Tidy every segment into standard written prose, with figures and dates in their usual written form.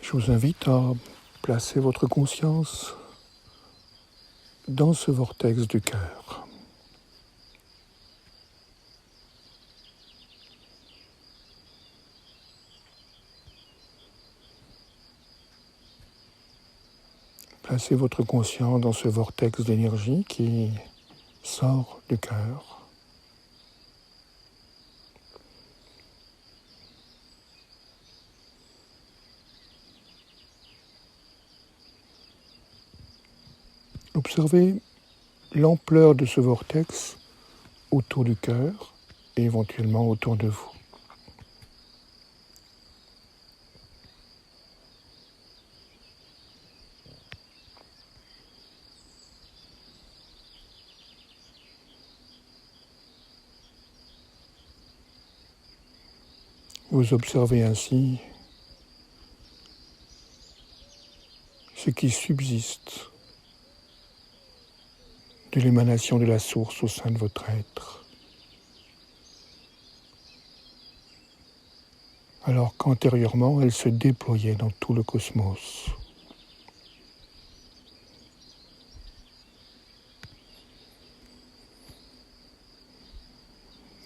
Je vous invite à placer votre conscience dans ce vortex du cœur. Placez votre conscience dans ce vortex d'énergie qui sort du cœur. Observez l'ampleur de ce vortex autour du cœur et éventuellement autour de vous. Vous observez ainsi ce qui subsiste de l'émanation de la source au sein de votre être, alors qu'antérieurement elle se déployait dans tout le cosmos.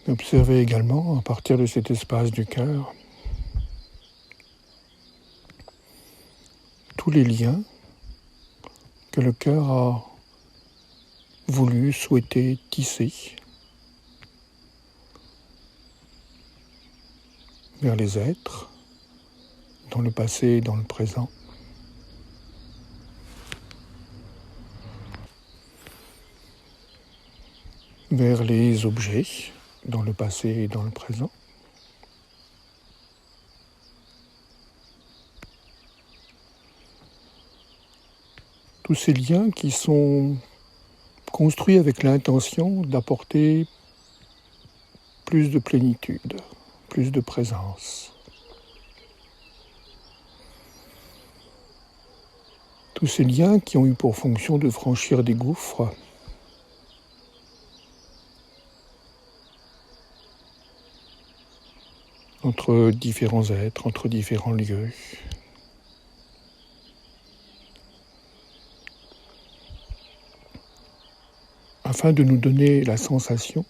Observez également, à partir de cet espace du cœur, tous les liens que le cœur a voulu, souhaité tisser vers les êtres, dans le passé et dans le présent. Vers les objets, dans le passé et dans le présent. Tous ces liens qui sont construits avec l'intention d'apporter plus de plénitude, plus de présence. Tous ces liens qui ont eu pour fonction de franchir des gouffres, entre différents êtres, entre différents lieux. Afin de nous donner la sensation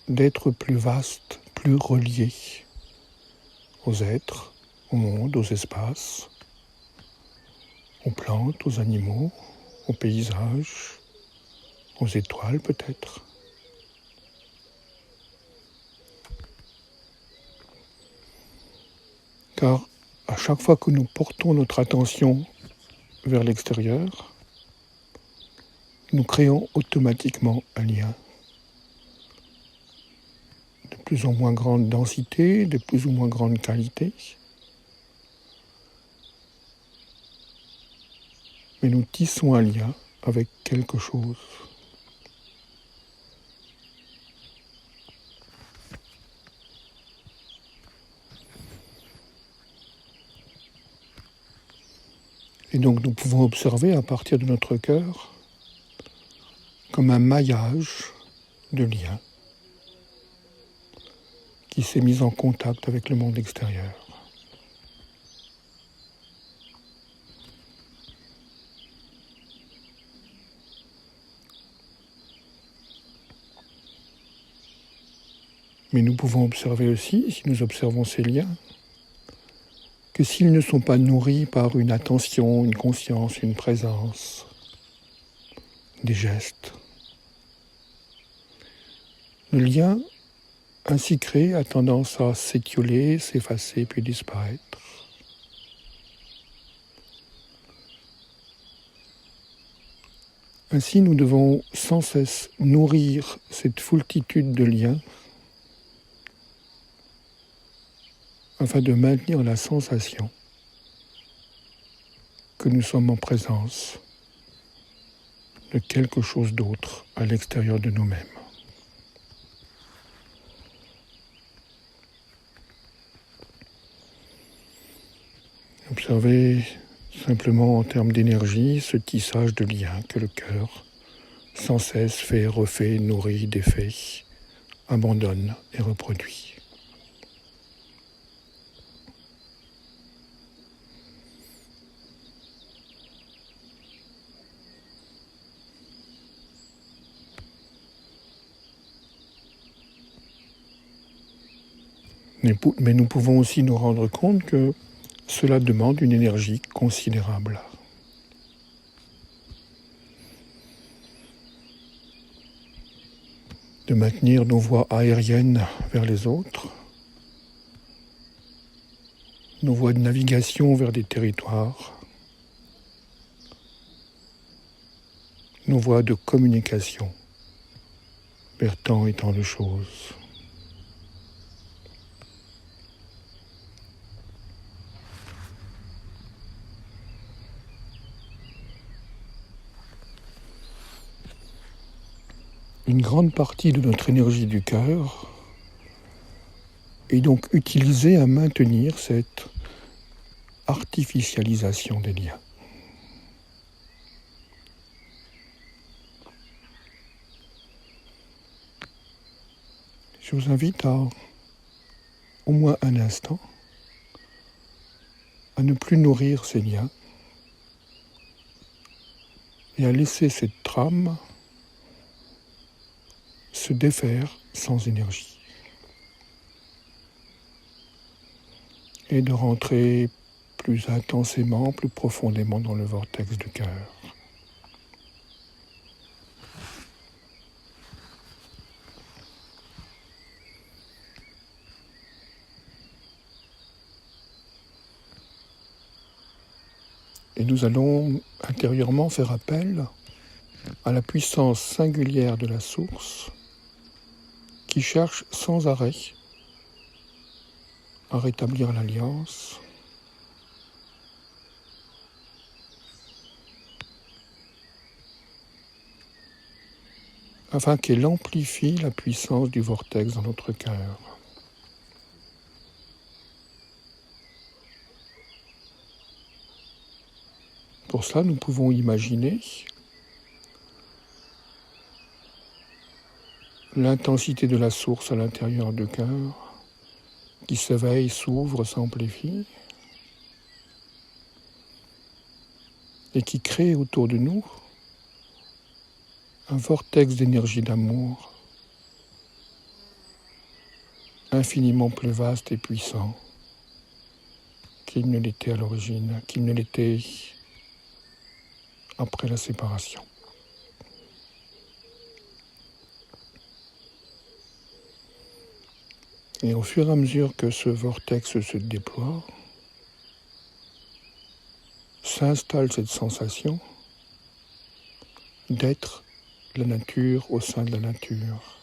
d'être plus vaste, plus relié aux êtres, au monde, aux espaces, aux plantes, aux animaux, aux paysages, aux étoiles peut-être. Car à chaque fois que nous portons notre attention vers l'extérieur, nous créons automatiquement un lien de plus ou moins grande densité, de plus ou moins grande qualité. Mais nous tissons un lien avec quelque chose. Et donc nous pouvons observer à partir de notre cœur comme un maillage de liens qui s'est mis en contact avec le monde extérieur. Mais nous pouvons observer aussi, si nous observons ces liens, que s'ils ne sont pas nourris par une attention, une conscience, une présence, des gestes, le lien ainsi créé a tendance à s'étioler, s'effacer puis disparaître. Ainsi, nous devons sans cesse nourrir cette foultitude de liens afin de maintenir la sensation que nous sommes en présence de quelque chose d'autre à l'extérieur de nous-mêmes. Observez simplement en termes d'énergie ce tissage de liens que le cœur sans cesse fait, refait, nourrit, défait, abandonne et reproduit. Mais nous pouvons aussi nous rendre compte que cela demande une énergie considérable. De maintenir nos voies aériennes vers les autres, nos voies de navigation vers des territoires, nos voies de communication vers tant et tant de choses. Une grande partie de notre énergie du cœur est donc utilisée à maintenir cette artificialisation des liens. Je vous invite à, au moins un instant, à ne plus nourrir ces liens et à laisser cette trame se défaire sans énergie et de rentrer plus intensément, plus profondément dans le vortex du cœur. Et nous allons intérieurement faire appel à la puissance singulière de la source qui cherche sans arrêt à rétablir l'alliance, afin qu'elle amplifie la puissance du vortex dans notre cœur. Pour cela, nous pouvons imaginer l'intensité de la source à l'intérieur du cœur qui s'éveille, s'ouvre, s'amplifie et qui crée autour de nous un vortex d'énergie d'amour infiniment plus vaste et puissant qu'il ne l'était à l'origine, qu'il ne l'était après la séparation. Et au fur et à mesure que ce vortex se déploie, s'installe cette sensation d'être la nature au sein de la nature,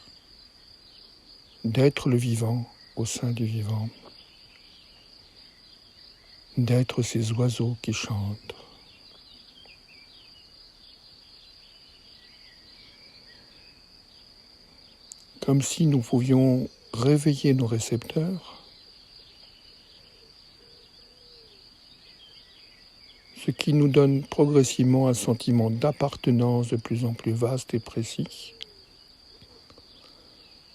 d'être le vivant au sein du vivant, d'être ces oiseaux qui chantent. Comme si nous pouvions réveiller nos récepteurs, ce qui nous donne progressivement un sentiment d'appartenance de plus en plus vaste et précis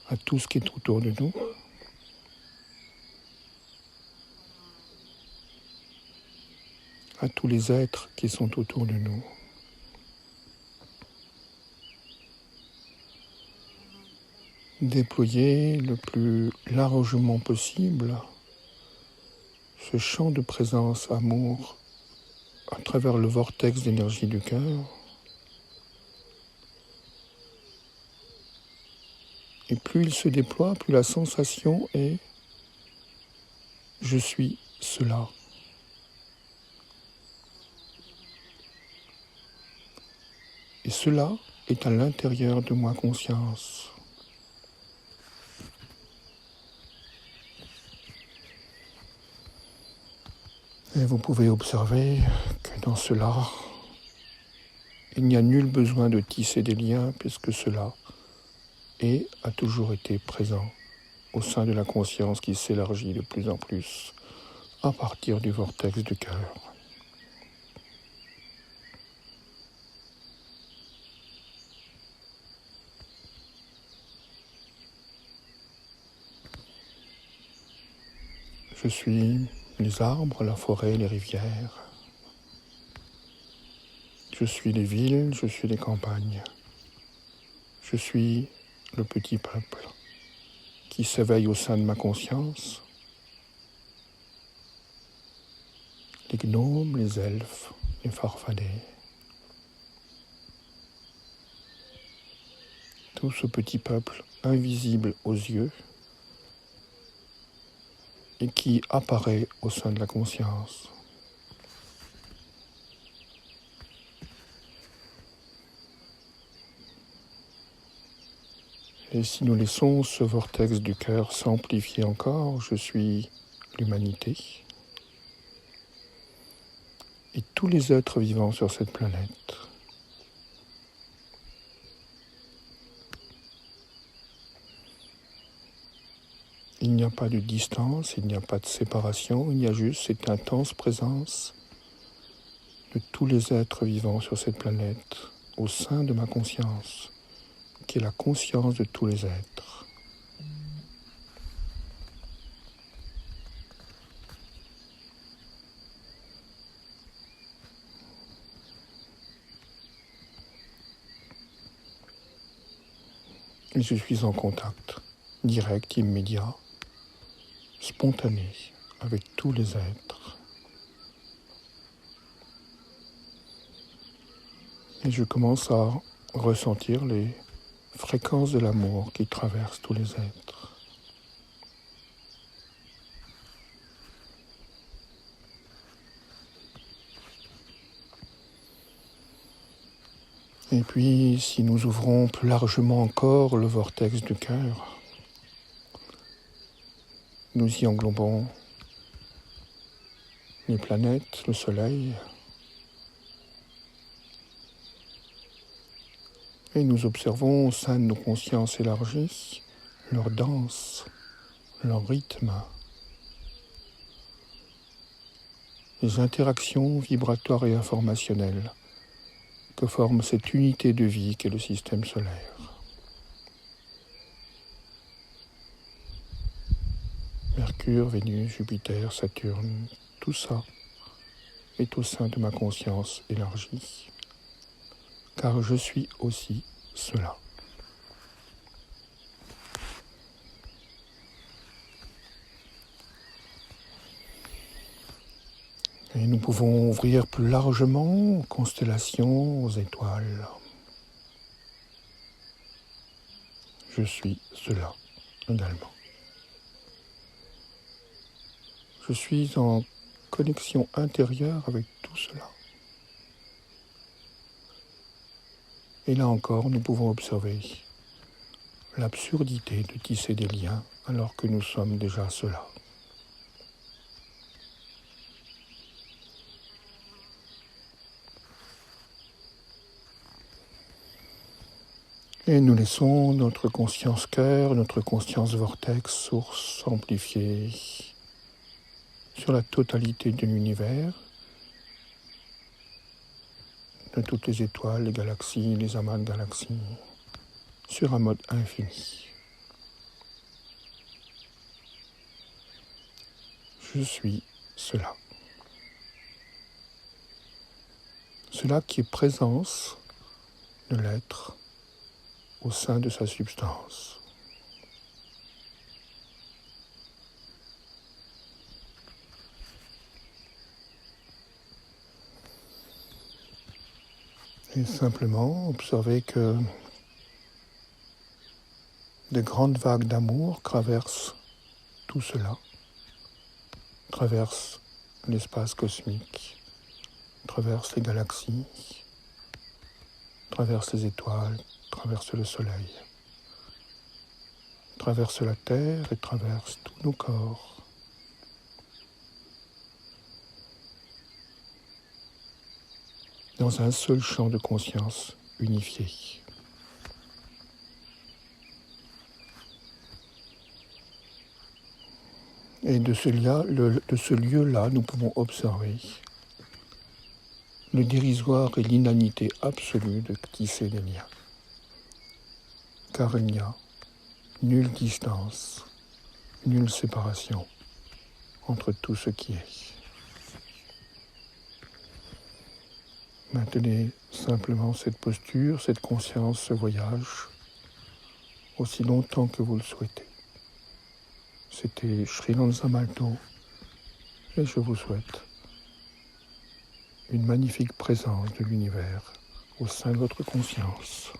à tout ce qui est autour de nous, à tous les êtres qui sont autour de nous. Déployer le plus largement possible ce champ de présence amour à travers le vortex d'énergie du cœur, et plus il se déploie, plus la sensation est « je suis cela ». Et cela est à l'intérieur de ma conscience. Et vous pouvez observer que dans cela, il n'y a nul besoin de tisser des liens puisque cela a toujours été présent au sein de la conscience qui s'élargit de plus en plus à partir du vortex du cœur. Je suis les arbres, la forêt, les rivières. Je suis les villes, je suis les campagnes. Je suis le petit peuple qui s'éveille au sein de ma conscience les gnomes, les elfes, les farfadets. Tout ce petit peuple invisible aux yeux et qui apparaît au sein de la conscience. Et si nous laissons ce vortex du cœur s'amplifier encore, je suis l'humanité et tous les êtres vivants sur cette planète. Il n'y a pas de distance, il n'y a pas de séparation, il y a juste cette intense présence de tous les êtres vivants sur cette planète au sein de ma conscience, qui est la conscience de tous les êtres. Et je suis en contact direct, immédiat, spontané avec tous les êtres. Et je commence à ressentir les fréquences de l'amour qui traversent tous les êtres. Et puis, si nous ouvrons plus largement encore le vortex du cœur, nous y englobons les planètes, le soleil, et nous observons au sein de nos consciences élargies leur danse, leur rythme, les interactions vibratoires et informationnelles que forme cette unité de vie qu'est le système solaire. Mercure, Vénus, Jupiter, Saturne, tout ça est au sein de ma conscience élargie, car je suis aussi cela. Et nous pouvons ouvrir plus largement aux constellations, aux étoiles. Je suis cela également. Je suis en connexion intérieure avec tout cela. Et là encore, nous pouvons observer l'absurdité de tisser des liens alors que nous sommes déjà cela. Et nous laissons notre conscience cœur, notre conscience vortex, source amplifiée sur la totalité de l'univers, de toutes les étoiles, les galaxies, les amas de galaxies, sur un mode infini. Je suis cela. Cela qui est présence de l'être au sein de sa substance. Et simplement observer que de grandes vagues d'amour traversent tout cela, traversent l'espace cosmique, traversent les galaxies, traversent les étoiles, traversent le soleil, traversent la terre et traversent tous nos corps. Dans un seul champ de conscience unifié. Et de ce lieu-là, nous pouvons observer le dérisoire et l'inanité absolue de tisser des liens. Car il n'y a nulle distance, nulle séparation entre tout ce qui est. Maintenez simplement cette posture, cette conscience, ce voyage, aussi longtemps que vous le souhaitez. C'était Sri Lanza Malto et je vous souhaite une magnifique présence de l'univers au sein de votre conscience.